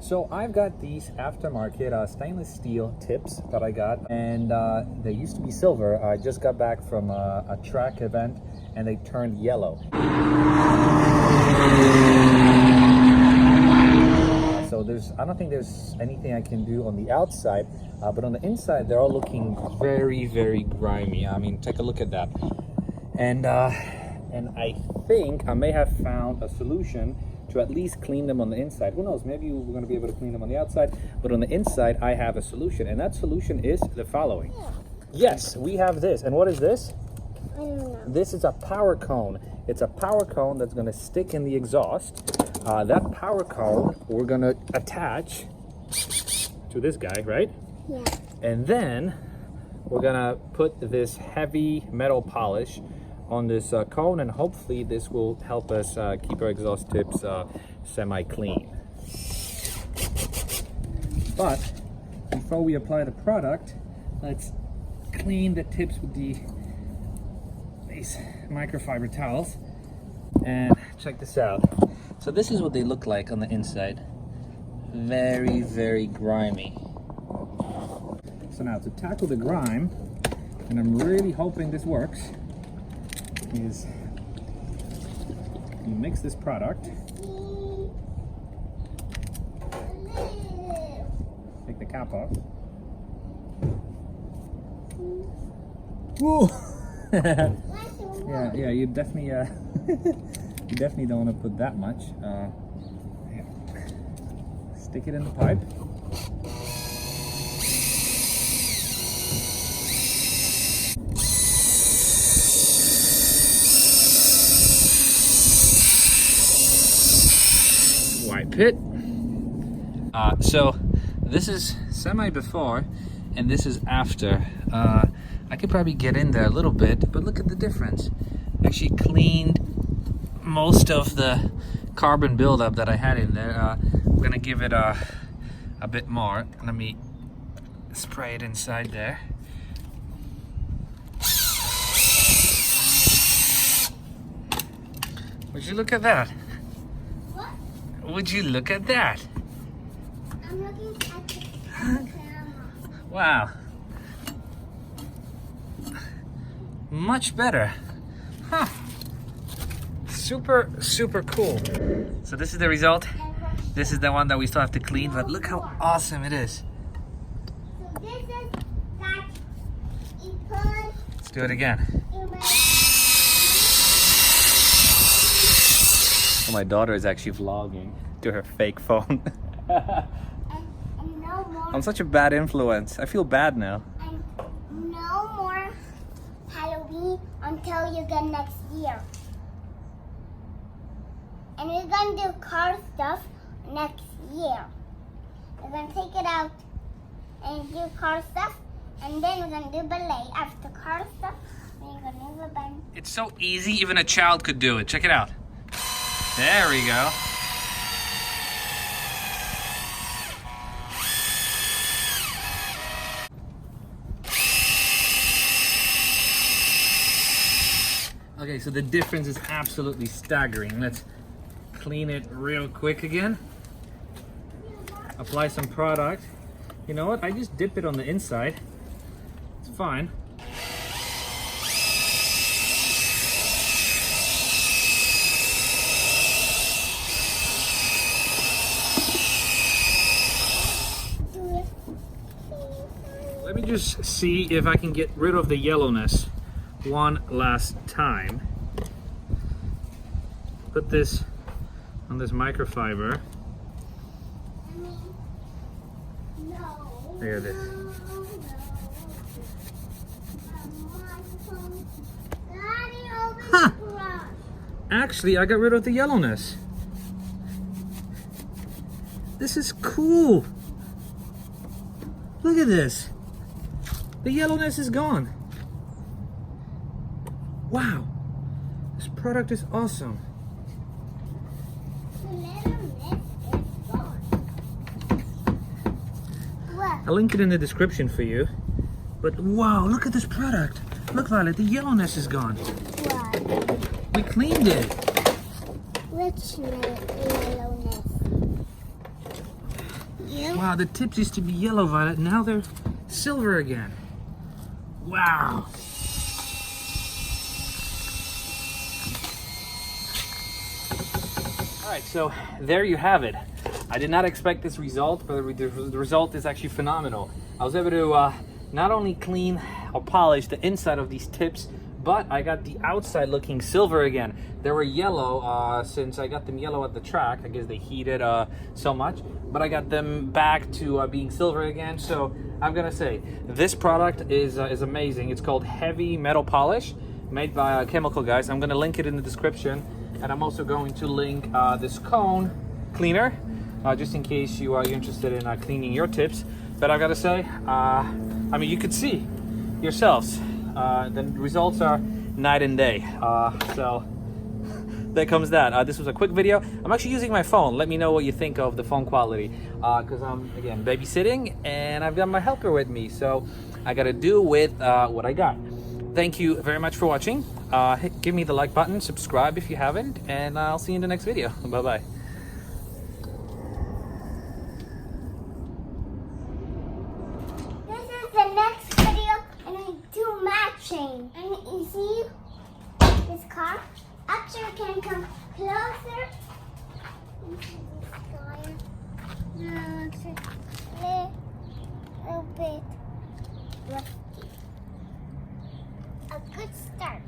So I've got these aftermarket stainless steel tips that I got, and they used to be silver. I just got back from a track event and they turned yellow. So I don't think there's anything I can do on the outside, but on the inside they're all looking very, very grimy. I mean, take a look at that. And I think I may have found a solution to at least clean them on the inside. Who knows, maybe we're going to be able to clean them on the outside, but on the inside I have a solution, and that solution is the following. Yes, we have this. And what is this? I don't know. This is a power cone. It's a power cone that's going to stick in the exhaust. That power cone we're going to attach to this guy, right? Yeah. And then we're going to put this heavy metal polish on this cone, and hopefully this will help us keep our exhaust tips semi-clean. But before we apply the product, let's clean the tips with these microfiber towels. And check this out. So this is what they look like on the inside. Very, very grimy. So now to tackle the grime, and I'm really hoping this works, is you mix this product, take the cap off. Whoa! yeah, you definitely you definitely don't want to put that much. Stick it in the pipe. Wipe it. So this is semi before and this is after. I could probably get in there a little bit, but look at the difference. Actually cleaned most of the carbon buildup that I had in there. I'm gonna give it a bit more. Let me spray it inside there. Would you look at that? What? Would you look at that? I'm looking at the camera. Wow. Much better. Huh. Super, super cool. So this is the result. This is the one that we still have to clean, but look how awesome it is. So this is that you put Let's do it again. in my So my daughter is actually vlogging to her fake phone. and no more I'm such a bad influence. I feel bad now. and no more Halloween until you get next year. And we're gonna do car stuff next year. We're gonna take it out and do car stuff, and then we're gonna do ballet after car stuff. Then we're gonna do the band. It's so easy, even a child could do it. Check it out. There we go. Okay, so the difference is absolutely staggering. Let's clean it real quick again. Apply some product. You know what? I just dip it on the inside. It's fine. Let me just see if I can get rid of the yellowness one last time. Put this on this microfiber. No. There it is. Daddy, open Huh. the garage. Actually, I got rid of the yellowness. This is cool. Look at this. The yellowness is gone. Wow. This product is awesome. The little is gone. What? I'll link it in the description for you. But wow, look at this product. Look, Violet, the yellowness is gone. What? We cleaned it. Which yellowness? you. Wow, the tips used to be yellow, Violet. Now they're silver again. Wow. All right, so there you have it. I did not expect this result, but the result is actually phenomenal. I was able to not only clean or polish the inside of these tips, but I got the outside looking silver again. They were yellow since I got them yellow at the track. I guess they heated so much, but I got them back to being silver again. So I'm gonna say this product is amazing. It's called Heavy Metal Polish, made by Chemical Guys. I'm gonna link it in the description, and I'm also going to link this cone cleaner, just in case you're interested in cleaning your tips. But I gotta say, I mean, you could see yourselves. The results are night and day. So there comes that. This was a quick video. I'm actually using my phone. Let me know what you think of the phone quality, because I'm, again, babysitting and I've got my helper with me. So I gotta do with what I got. Thank you very much for watching. Give me the like button, subscribe if you haven't, and I'll see you in the next video. Bye-bye. This is the next video, and we do matching. And you see this car? Actually, can come closer. You see this tire? No, it's a little bit rusty. A good start.